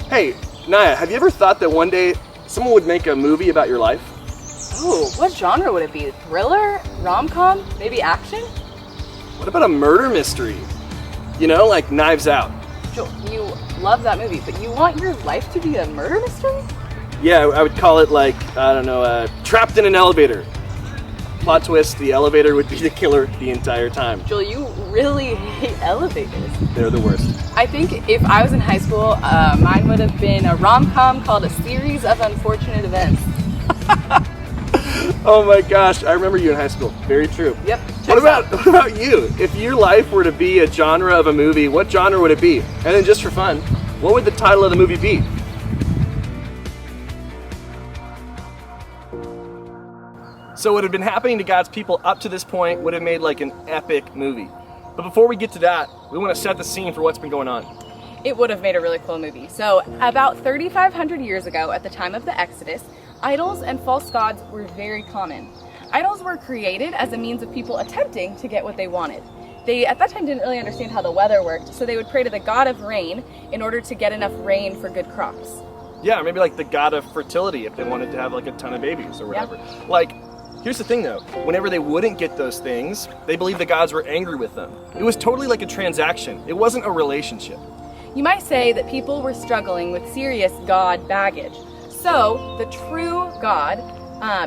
Hey, Naya, have you ever thought that one day someone would make a movie about your life? Oh, what genre would it be? Thriller? Rom-com? Maybe action? What about a murder mystery? You know, like Knives Out. Joel, you love that movie, but you want your life to be a murder mystery? Yeah, I would call it like, I don't know, Trapped in an Elevator. Plot twist, the elevator would be the killer the entire time. Joel, you really hate elevators. They're the worst. I think if I was in high school, mine would have been a rom-com called A Series of Unfortunate Events. Oh my gosh, I remember you in high school. Very true. Yep. What about you? If your life were to be a genre of a movie, what genre would it be? And then just for fun, what would the title of the movie be? So what had been happening to God's people up to this point would have made like an epic movie. But before we get to that, we want to set the scene for what's been going on. It would have made a really cool movie. So about 3,500 years ago, at the time of the Exodus, idols and false gods were very common. Idols were created as a means of people attempting to get what they wanted. They, at that time, didn't really understand how the weather worked, so they would pray to the god of rain in order to get enough rain for good crops. Yeah, or maybe like the god of fertility if they wanted to have like a ton of babies or whatever. Yeah. Like, here's the thing though, whenever they wouldn't get those things, they believed the gods were angry with them. It was totally like a transaction. It wasn't a relationship. You might say that people were struggling with serious God baggage. So the true God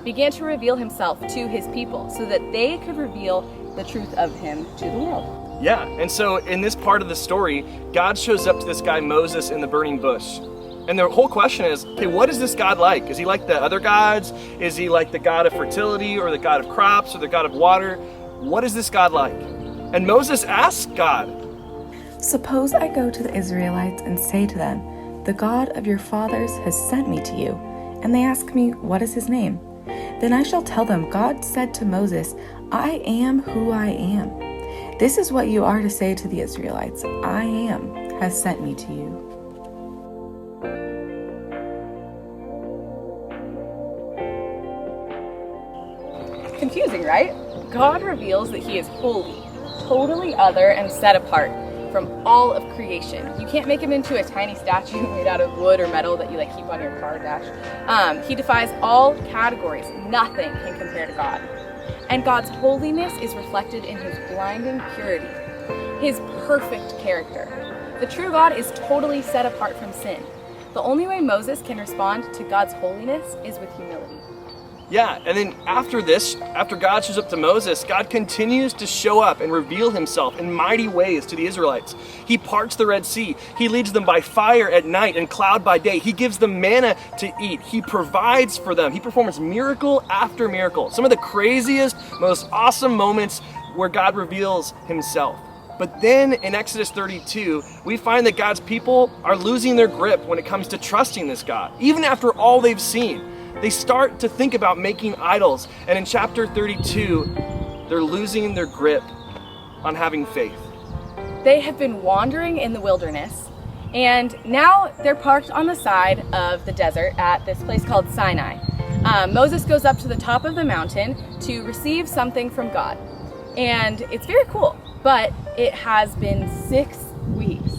began to reveal himself to his people so that they could reveal the truth of him to the world. Yeah, and so in this part of the story, God shows up to this guy Moses in the burning bush. And the whole question is, okay, what is this God like? Is he like the other gods? Is he like the god of fertility or the god of crops or the god of water? What is this God like? And Moses asks God, "Suppose I go to the Israelites and say to them, 'The God of your fathers has sent me to you,' and they ask me, 'What is his name?' Then I shall tell them, 'God said to Moses, I am who I am.' This is what you are to say to the Israelites, 'I am has sent me to you.'" Confusing, right? God reveals that he is holy, totally other and set apart from all of creation. You can't make him into a tiny statue made out of wood or metal that you like keep on your car dash. He defies all categories. Nothing can compare to God. And God's holiness is reflected in his blinding purity, his perfect character. The true God is totally set apart from sin. The only way Moses can respond to God's holiness is with humility. yeah, and then after this, after God shows up to Moses, God continues to show up and reveal himself in mighty ways to the Israelites. He parts the Red Sea. He leads them by fire at night and cloud by day. He gives them manna to eat. He provides for them. He performs miracle after miracle. Some of the craziest, most awesome moments where God reveals himself. But then in Exodus 32, we find that God's people are losing their grip when it comes to trusting this God, even after all they've seen. They start to think about making idols. And in chapter 32, they're losing their grip on having faith. They have been wandering in the wilderness, and now they're parked on the side of the desert at this place called Sinai. Moses goes up to the top of the mountain to receive something from God. And it's very cool, but it has been 6 weeks.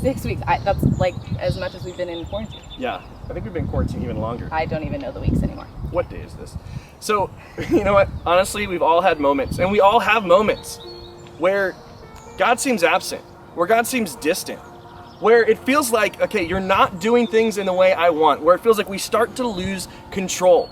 6 weeks. That's like as much as we've been in quarantine. Yeah, I think we've been quarantined even longer. I don't even know the weeks anymore. What day is this? So, you know what? Honestly, we've all had moments, and we all have moments where God seems absent, where God seems distant, where it feels like, okay, you're not doing things in the way I want, where it feels like we start to lose control.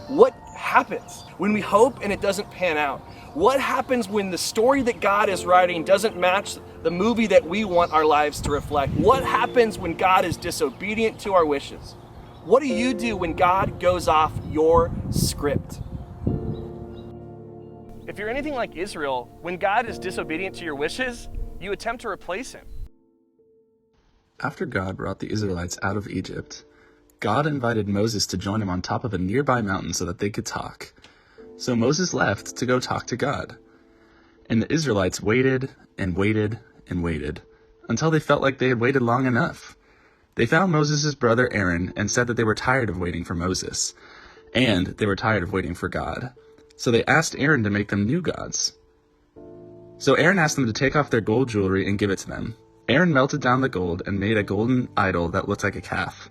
What happens when we hope and it doesn't pan out? What happens when the story that God is writing doesn't match the movie that we want our lives to reflect? What happens when God is disobedient to our wishes? What do you do when God goes off your script? If you're anything like Israel, when God is disobedient to your wishes, you attempt to replace him. After God brought the Israelites out of Egypt, God invited Moses to join him on top of a nearby mountain so that they could talk. So Moses left to go talk to God. And the Israelites waited and waited and waited until they felt like they had waited long enough. They found Moses' brother Aaron and said that they were tired of waiting for Moses, and they were tired of waiting for God. So they asked Aaron to make them new gods. So Aaron asked them to take off their gold jewelry and give it to them. Aaron melted down the gold and made a golden idol that looked like a calf.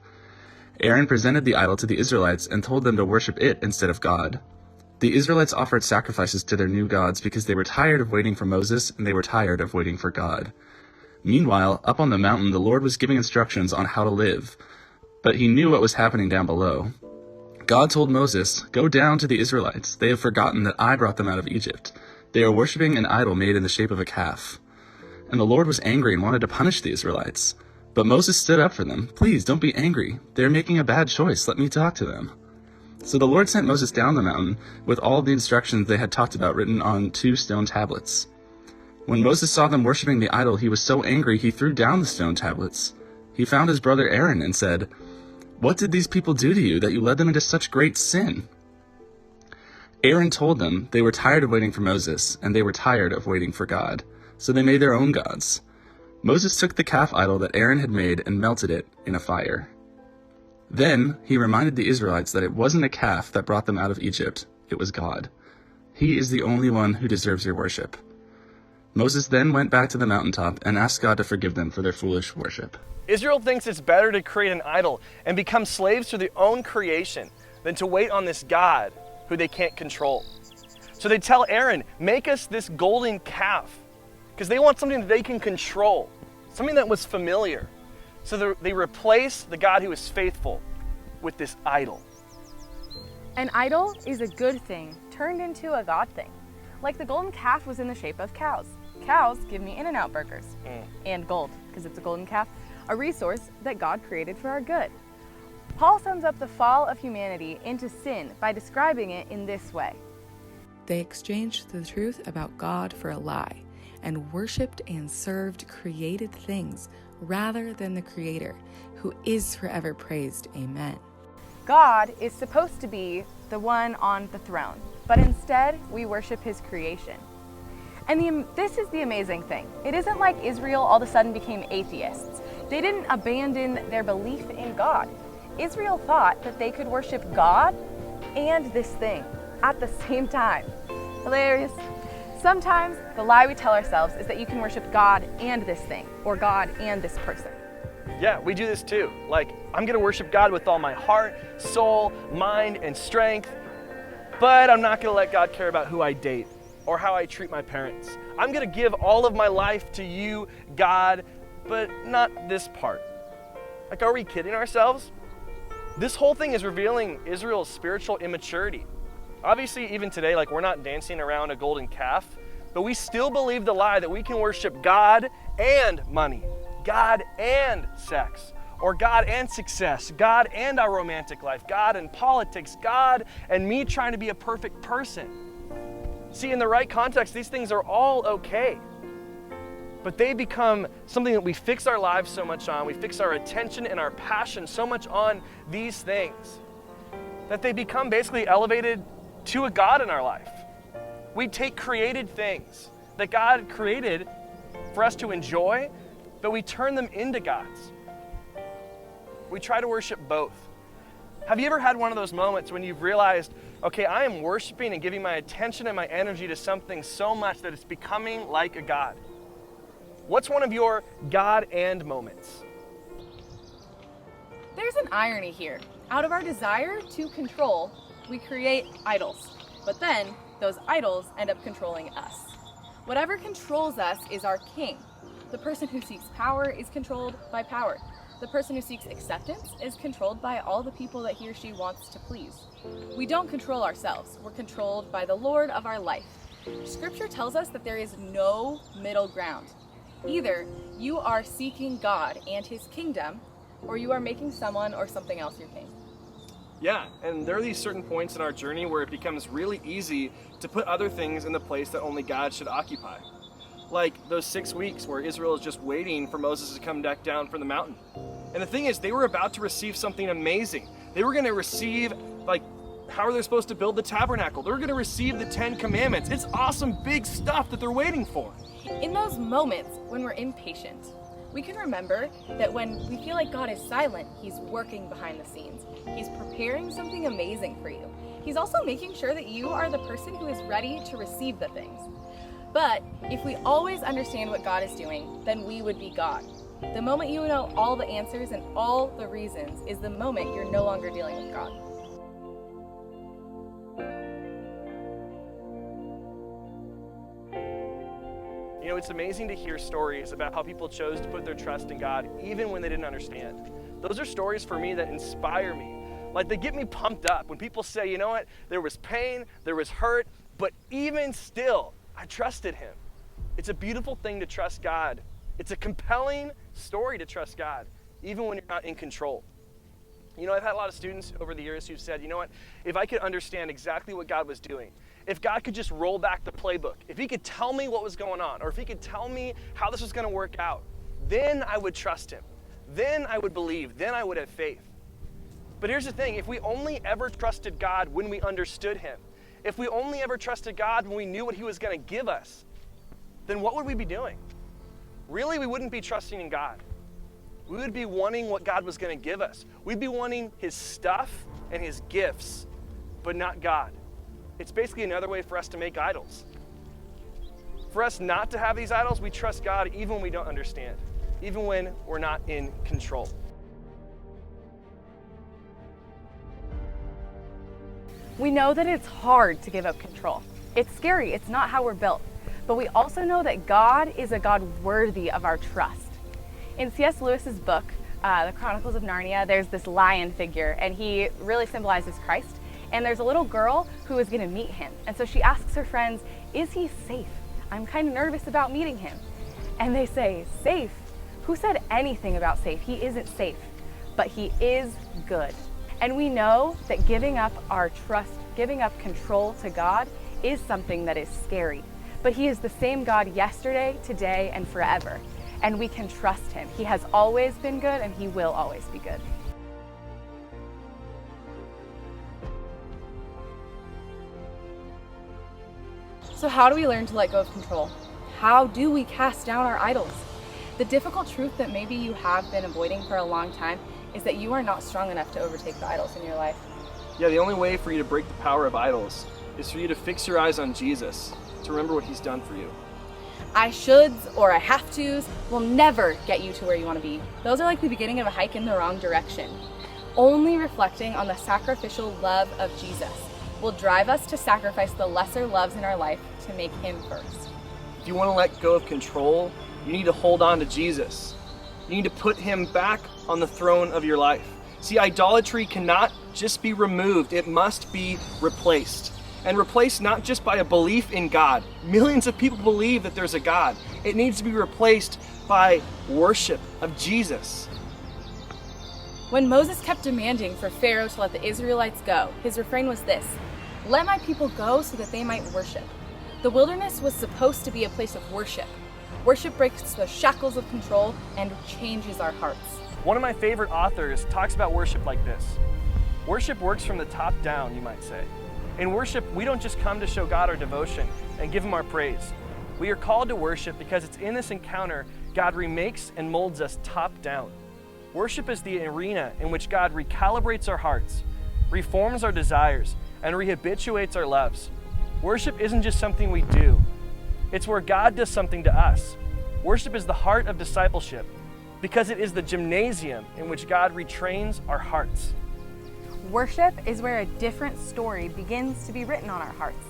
Aaron presented the idol to the Israelites and told them to worship it instead of God. The Israelites offered sacrifices to their new gods because they were tired of waiting for Moses and they were tired of waiting for God. Meanwhile, up on the mountain, the Lord was giving instructions on how to live, but he knew what was happening down below. God told Moses, "Go down to the Israelites. They have forgotten that I brought them out of Egypt. They are worshiping an idol made in the shape of a calf." And the Lord was angry and wanted to punish the Israelites. But Moses stood up for them. "Please, don't be angry. They're making a bad choice. Let me talk to them." So the Lord sent Moses down the mountain with all the instructions they had talked about written on 2 stone tablets. When Moses saw them worshiping the idol, he was so angry he threw down the stone tablets. He found his brother Aaron and said, "What did these people do to you that you led them into such great sin?" Aaron told them they were tired of waiting for Moses, and they were tired of waiting for God. So they made their own gods. Moses took the calf idol that Aaron had made and melted it in a fire. Then he reminded the Israelites that it wasn't a calf that brought them out of Egypt, it was God. He is the only one who deserves your worship. Moses then went back to the mountaintop and asked God to forgive them for their foolish worship. Israel thinks it's better to create an idol and become slaves to their own creation than to wait on this God who they can't control. So they tell Aaron, "Make us this golden calf," because they want something that they can control, something that was familiar. So they replace the God who is faithful with this idol. An idol is a good thing turned into a God thing. Like the golden calf was in the shape of cows. Cows give me In-N-Out burgers. And gold, because it's a golden calf, a resource that God created for our good. Paul sums up the fall of humanity into sin by describing it in this way. They exchanged the truth about God for a lie and worshipped and served created things rather than the Creator, who is forever praised. Amen. God is supposed to be the one on the throne, but instead we worship his creation. And this is the amazing thing. It isn't like Israel all of a sudden became atheists. They didn't abandon their belief in God. Israel thought that they could worship God and this thing at the same time. Hilarious. Sometimes the lie we tell ourselves is that you can worship God and this thing, or God and this person. Yeah, we do this too. Like, I'm gonna worship God with all my heart, soul, mind, and strength, but I'm not gonna let God care about who I date or how I treat my parents. I'm gonna give all of my life to you, God, but not this part. Like, are we kidding ourselves? This whole thing is revealing Israel's spiritual immaturity. Obviously, even today, like, we're not dancing around a golden calf, but we still believe the lie that we can worship God and money, God and sex, or God and success, God and our romantic life, God and politics, God and me trying to be a perfect person. See, in the right context, these things are all okay, but they become something that we fix our lives so much on, we fix our attention and our passion so much on these things, that they become basically elevated to a God in our life. We take created things that God created for us to enjoy, but we turn them into gods. We try to worship both. Have you ever had one of those moments when you've realized, okay, I am worshiping and giving my attention and my energy to something so much that it's becoming like a God? What's one of your God and moments? There's an irony here. Out of our desire to control, we create idols, but then those idols end up controlling us. Whatever controls us is our king. The person who seeks power is controlled by power. The person who seeks acceptance is controlled by all the people that he or she wants to please. We don't control ourselves. We're controlled by the Lord of our life. Scripture tells us that there is no middle ground. Either you are seeking God and his kingdom, or you are making someone or something else your king. Yeah, and there are these certain points in our journey where it becomes really easy to put other things in the place that only God should occupy. Like those 6 weeks where Israel is just waiting for Moses to come back down from the mountain. And the thing is, they were about to receive something amazing. They were going to receive, like, how are they supposed to build the tabernacle? They're going to receive the 10 Commandments. It's awesome, big stuff that they're waiting for. In those moments when we're impatient, we can remember that when we feel like God is silent, he's working behind the scenes. He's preparing something amazing for you. He's also making sure that you are the person who is ready to receive the things. But if we always understand what God is doing, then we would be God. The moment you know all the answers and all the reasons is the moment you're no longer dealing with God. You know, it's amazing to hear stories about how people chose to put their trust in God even when they didn't understand. Those are stories for me that inspire me. Like, they get me pumped up when people say, you know what, there was pain, there was hurt, but even still, I trusted him. It's a beautiful thing to trust God. It's a compelling story to trust God, even when you're not in control. You know, I've had a lot of students over the years who've said, you know what, if I could understand exactly what God was doing, if God could just roll back the playbook, if he could tell me what was going on, or if he could tell me how this was going to work out, then I would trust him. Then I would believe. Then I would have faith. But here's the thing, if we only ever trusted God when we understood him, if we only ever trusted God when we knew what he was going to give us, then what would we be doing? Really, we wouldn't be trusting in God. We would be wanting what God was going to give us. We'd be wanting his stuff and his gifts, but not God. It's basically another way for us to make idols. For us not to have these idols, we trust God even when we don't understand, even when we're not in control. We know that it's hard to give up control. It's scary, it's not how we're built. But we also know that God is a God worthy of our trust. In C.S. Lewis's book, The Chronicles of Narnia, there's this lion figure, and he really symbolizes Christ. And there's a little girl who is going to meet him. And so she asks her friends, is he safe? I'm kind of nervous about meeting him. And they say, safe? Who said anything about safe? He isn't safe, but he is good. And we know that giving up our trust, giving up control to God is something that is scary. But he is the same God yesterday, today, and forever. And we can trust him. He has always been good, and he will always be good. So how do we learn to let go of control? How do we cast down our idols? The difficult truth that maybe you have been avoiding for a long time is that you are not strong enough to overtake the idols in your life. Yeah, the only way for you to break the power of idols is for you to fix your eyes on Jesus, to remember what he's done for you. I shoulds or I have tos will never get you to where you want to be. Those are like the beginning of a hike in the wrong direction. Only reflecting on the sacrificial love of Jesus will drive us to sacrifice the lesser loves in our life to make him first. If you want to let go of control, you need to hold on to Jesus. You need to put him back on the throne of your life. See, idolatry cannot just be removed, it must be replaced. And replaced not just by a belief in God. Millions of people believe that there's a God. It needs to be replaced by worship of Jesus. When Moses kept demanding for Pharaoh to let the Israelites go, his refrain was this: let my people go so that they might worship. The wilderness was supposed to be a place of worship. Worship breaks the shackles of control and changes our hearts. One of my favorite authors talks about worship like this. Worship works from the top down, you might say. In worship, we don't just come to show God our devotion and give him our praise. We are called to worship because it's in this encounter God remakes and molds us top down. Worship is the arena in which God recalibrates our hearts, reforms our desires, and rehabituates our loves. Worship isn't just something we do. It's where God does something to us. Worship is the heart of discipleship because it is the gymnasium in which God retrains our hearts. Worship is where a different story begins to be written on our hearts.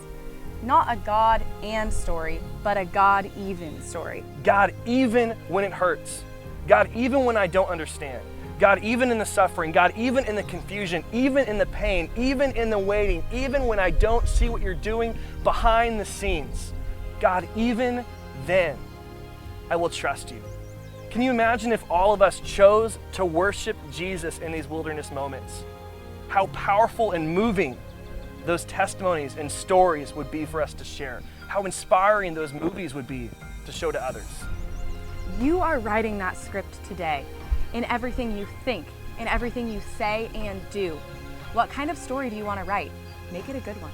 Not a God and story, but a God even story. God even when it hurts. God even when I don't understand. God even in the suffering. God even in the confusion. Even in the pain. Even in the waiting. Even when I don't see what you're doing behind the scenes. God, even then, I will trust you. Can you imagine if all of us chose to worship Jesus in these wilderness moments? How powerful and moving those testimonies and stories would be for us to share. How inspiring those movies would be to show to others. You are writing that script today, in everything you think, in everything you say and do. What kind of story do you want to write? Make it a good one.